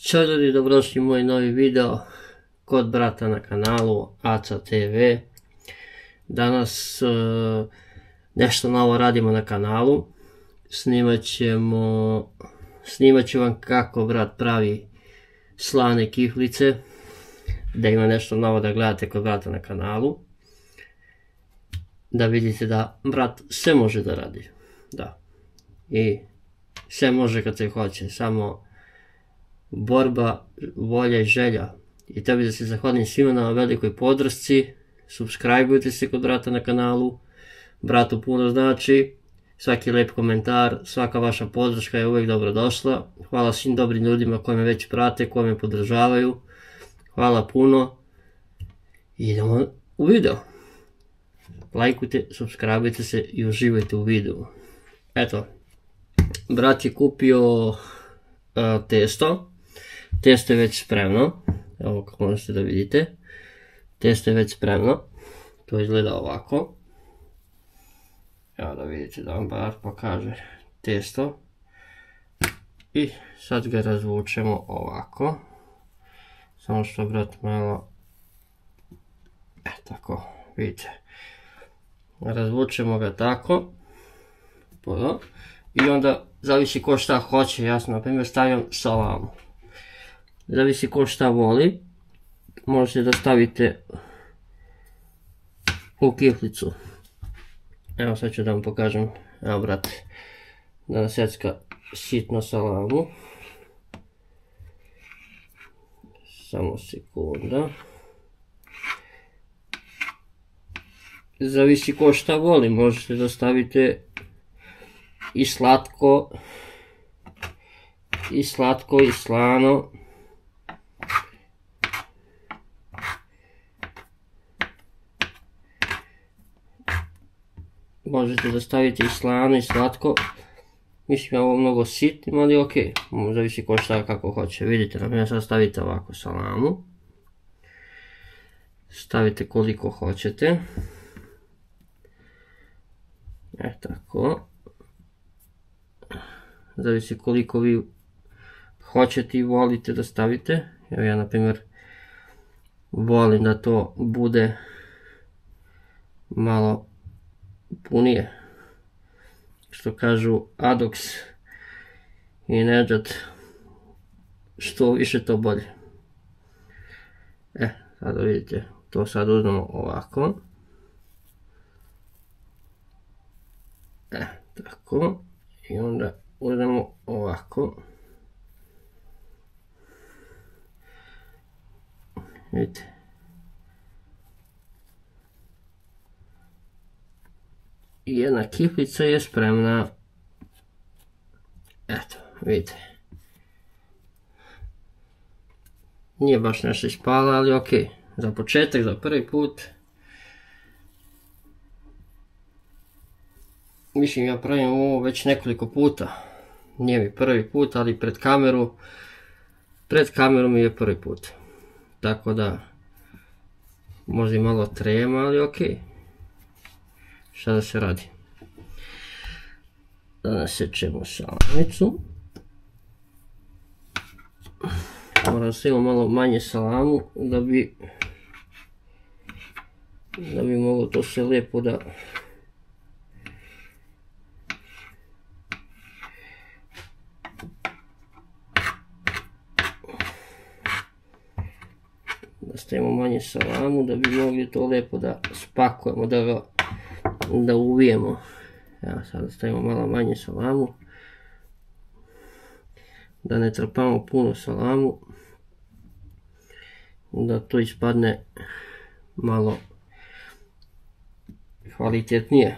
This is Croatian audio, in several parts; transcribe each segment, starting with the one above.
Ćao ljudi, dobrodošli u moj novi video kod brata na kanalu Aca TV. Danas nešto novo radimo na kanalu. Snimat ću vam kako brat pravi slane kiflice, da ima nešto novo da gledate kod brata na kanalu, da vidite da brat sve može da radi, da, i sve može kad se hoće, samo borba, volja i želja. I tebi da se zahvalim svima na velikoj podršci, subscribeujte se kod brata na kanalu, bratu puno znači, svaki lep komentar, svaka vaša podrška je uvijek dobrodošla. Hvala svim dobrim ljudima koji me već prate, koji me podržavaju, hvala puno. Idemo u video. Lajkujte, subscribeujte se i uživajte u videu. Eto, brat je kupio testo. Testo je već spremno, evo kako možete da vidite, testo je već spremno, to izgleda ovako, evo da vidite da vam brat pokaže testo i sad ga razvučemo ovako, samo što brat malo, tako, vidite, razvučemo ga tako, i onda zavisi ko šta hoće, ja sam na primjer stavljam salamu. Zavisi ko šta voli, možete da stavite u kiflicu. Evo sad ću da vam pokažem, evo brat, da nasecka sitno salamu. Samo sekunda. Zavisi ko šta voli, možete da stavite i slatko, i slano. Možete da stavite i slano i slatko, mislim ovo mnogo sitnim, ali ok, zavisi ko šta kako hoće. Vidite, na primjer sad stavite ovako salamu, stavite koliko hoćete, tako, zavisi koliko vi hoćete i volite da stavite. Evo ja na primjer volim da to bude malo punije, što kažu Adox i Nedžad, što više to bolje. Sada vidite, to sad uzmemo ovako, tako, i onda uzmemo ovako, vidite. I jedna kiflica je spremna. Eto, vidite. Nije baš nešto ispala, ali ok. Za početak, za prvi put. Mislim, ja pravim ovo već nekoliko puta. Nije mi prvi put, ali pred kamerom mi je prvi put. Tako da, možda i malo trema, ali ok. Šta da se radi? Da nasečemo salamicu. Moram da stavimo malo manje salamu da bi moglo to sve lijepo da stavimo manje salamu da bi mogli to lijepo da spakujemo, da uvijemo. Evo sada stavimo malo manje salamu, da ne trpamo puno salamu, da to ispadne malo kvalitetnije.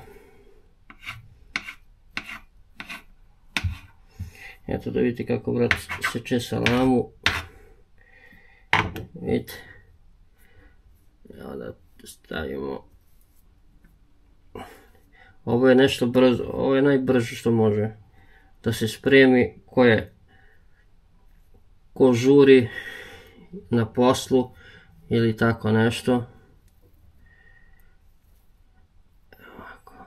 Eto da vidite kako brat seče salamu, vidite. Evo da stavimo. Ovo je nešto brzo, ovo je najbrže što može da se spremi, ko žuri na poslu ili tako nešto. Ovako.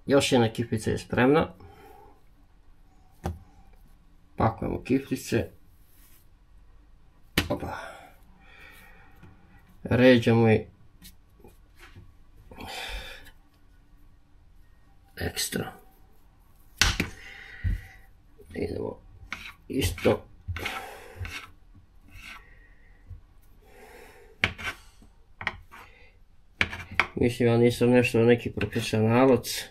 Još jedna kiflica je spremna. Pakujemo kiflice. Opa. Ređamo i ekstra. Idemo isto. Mislim, ja nisam nešto neki profesionalac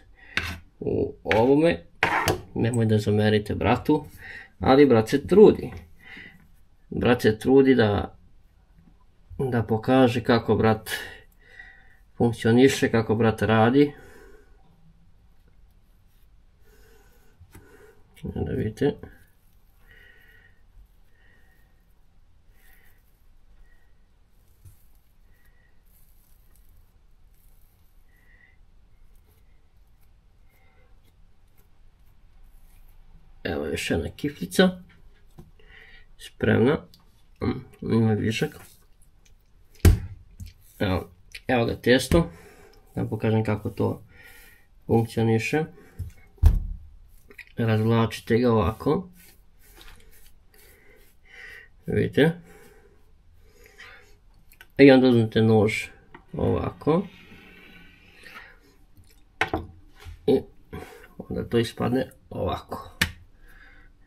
u ovome. Nemoj da zamerite bratu. Ali brat se trudi. Brat se trudi da pokaže kako brat funkcioniše, kako brat radi. Da vidite. Evo još jedna kiflica. Spremna. Ima višak. Evo ga testo. Da pokažem kako to funkcioniše. Razvlačite ga ovako. Vidite. I onda uzmete nož ovako. I onda to ispadne ovako.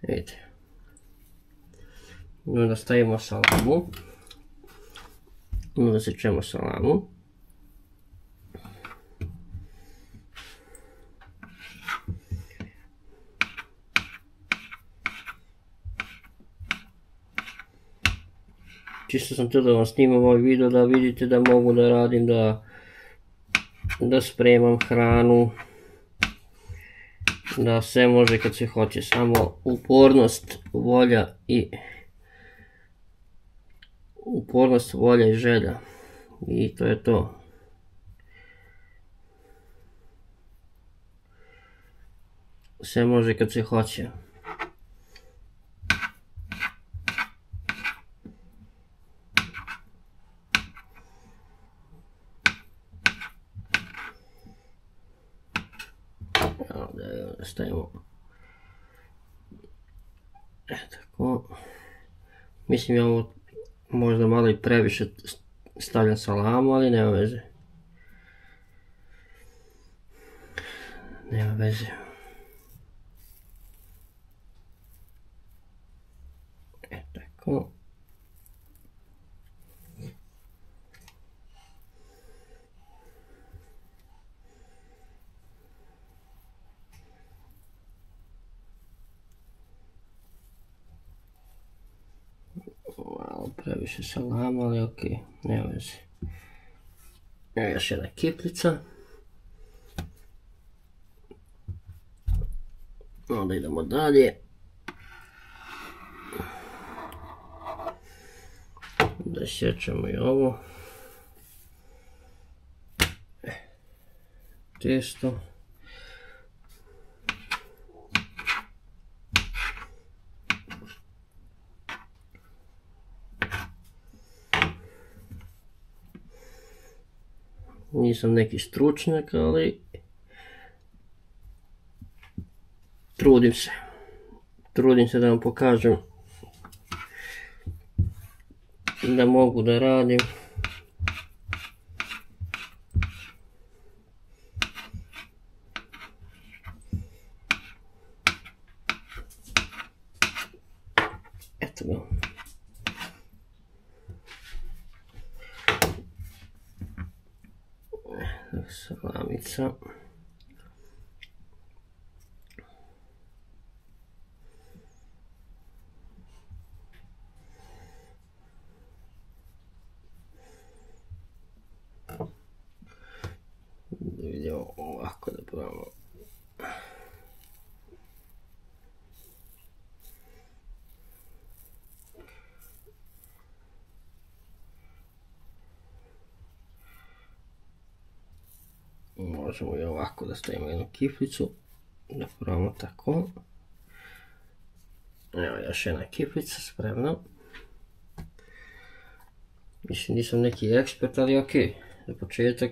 Vidite. I onda stavimo salamu. I onda sečemo salamu. Čisto sam htio da vam snimam ovaj video da vidite da mogu da radim, da spremam hranu, da sve može kad se hoće, samo upornost, volja i želja. I to je to. Sve može kad se hoće. Da stavimo. Tako. Mislim ja ovo možda malo i previše stavljam salamu, ali nema veze. Nema veze. Tako. Malo previše salama, ali ok, nema veze. Evo još jedna kiplica. Onda idemo dalje. Da sjećamo i ovo. Testo. Nisam neki stručnjak, ali trudim se. Trudim se da vam pokažem da mogu da radim. Eto ga. Salamica. Da vidimo ovako da probamo. Možemo i ovako da stavimo jednu kiflicu, da probamo tako. Evo još jedna kiflica spremna. Mislim nisam neki ekspert, ali ok, za početak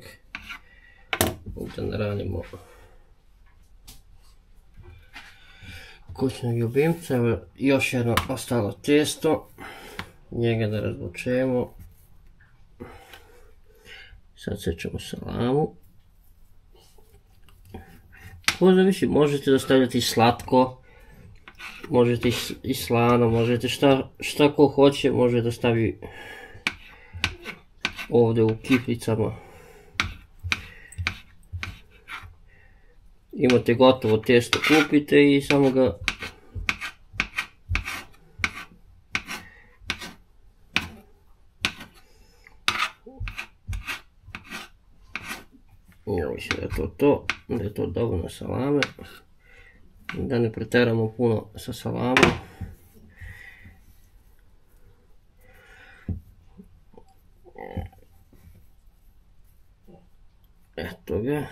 da naranimo kućnog ljubimca. Evo još jedno ostalo testo, njega da razvučemo. Sad sečemo salamu. Ko zavisi, možete da stavljate i slatko, možete i slano, možete šta ko hoće, može da stavi ovdje u kiflicama. Imate gotovo testo, kupite i samo ga ja mislim da je to dovoljno salame, da ne preteramo puno sa salamom. Eto ga.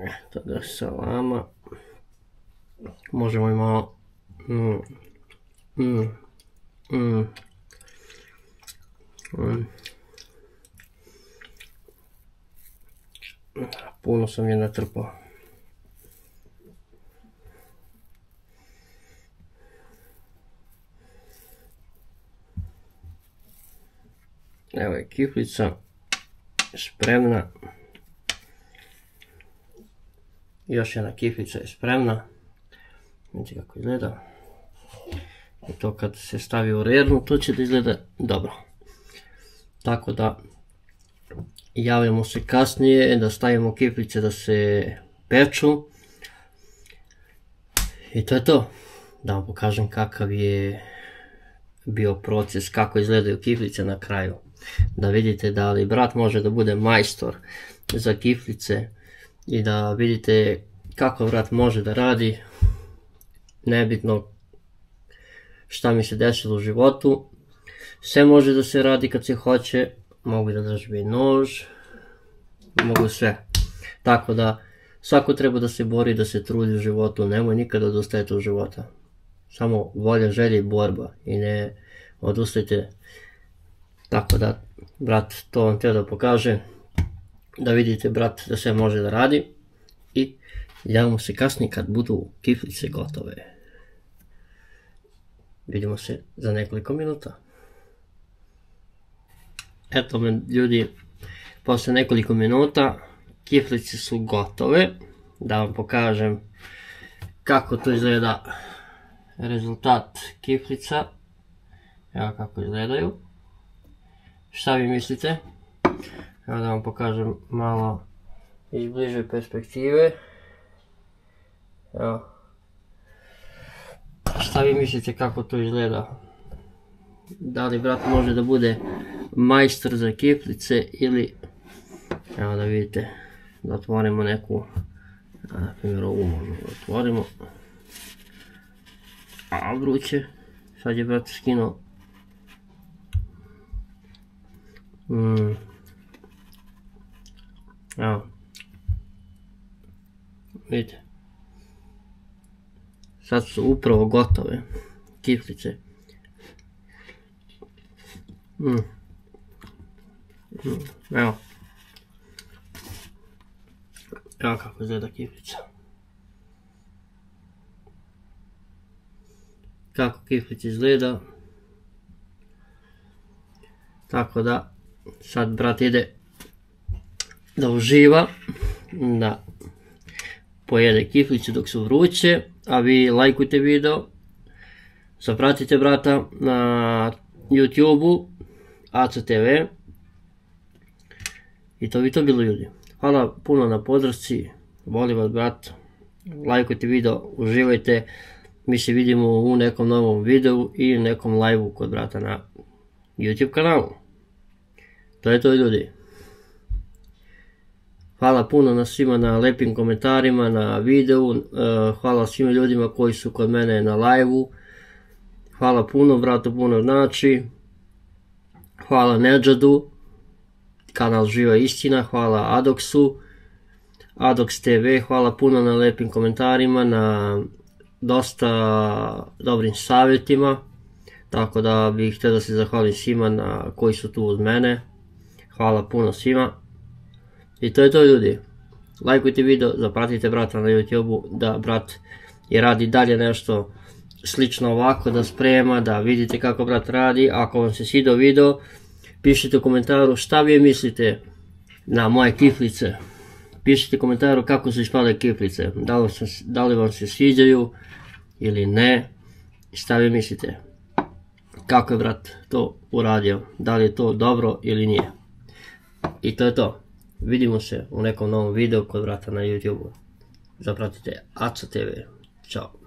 Eto ga salama. Možemo i malo puno sam je natrpao. Evo je kiflica spremna. Još jedna kiflica je spremna. Vidite kako izgleda. I to kad se stavi u rernu, to će da izgleda dobro. Tako da javljamo se kasnije da stavimo kiflice da se peču. I to je to. Da vam pokažem kakav je bio proces, kako izgledaju kiflice na kraju. Da vidite da li brat može da bude majstor za kiflice i da vidite kako brat može da radi. Nebitno šta mi se desilo u životu, sve može da se radi kad se hoće. Mogu da držim i nož, mogu sve. Tako da svako treba da se bori, da se trudi u životu, nemoj nikada odustajati od života. Samo volja, želja i borba i ne odustajte. Tako da, brat, to vam treba da pokaže, da vidite, brat, da sve može da radi. I javimo se kasnije kad budu kiflice gotove. Vidimo se za nekoliko minuta. Eto me ljudi, posle nekoliko minuta kiflice su gotove. Da vam pokažem kako to izgleda rezultat kiflica. Evo kako izgledaju. Šta vi mislite? Evo da vam pokažem malo iz bliže perspektive. Evo. Šta vi mislite kako to izgleda? Da li brat može da bude majstor za kiflice ili... Evo da vidite, da otvorimo neku, na primjer ovu možemo da otvorimo. A vruće, sad je brat skinuo. Evo. Vidite. Sad su upravo gotove kiflice. Evo. Evo kako izgleda kiflica. Kako kiflica izgleda. Tako da sad brat ide da uživa, da pojede kiflicu dok su vruće, a vi lajkujte video, zapratite brata na YouTube-u, Aco TV. I to bi to bilo ljudi. Hvala puno na podršci, volim vas brat, lajkujte video, uživajte, mi se vidimo u nekom novom videu i nekom live-u kod brata na YouTube kanalu. To je to ljudi. Hvala puno na svima na lepim komentarima, na videu, hvala svima ljudima koji su kod mene na live-u. Hvala puno, bratu puno znači. Hvala Nedžadu, kanal Živa istina, hvala Adoksu, Adoks TV, hvala puno na lepim komentarima, na dosta dobrim savjetima. Tako da bih htio da se zahvalim svima koji su tu uz mene. Hvala puno svima. I to je to ljudi. lajkujte video, zapratite brata na YouTube-u, da brat i radi dalje nešto slično ovako, da sprema, da vidite kako brat radi. Ako vam se svidio video, pišite u komentaru šta vi mislite na moje kiflice. Pišite u komentaru kako su ispale kiflice, da li vam se sviđaju ili ne, šta vi mislite, kako je brat to uradio, da li je to dobro ili nije. I to je to, vidimo se u nekom novom videu kod brata na YouTube-u. Zapratite Aco TV, čao.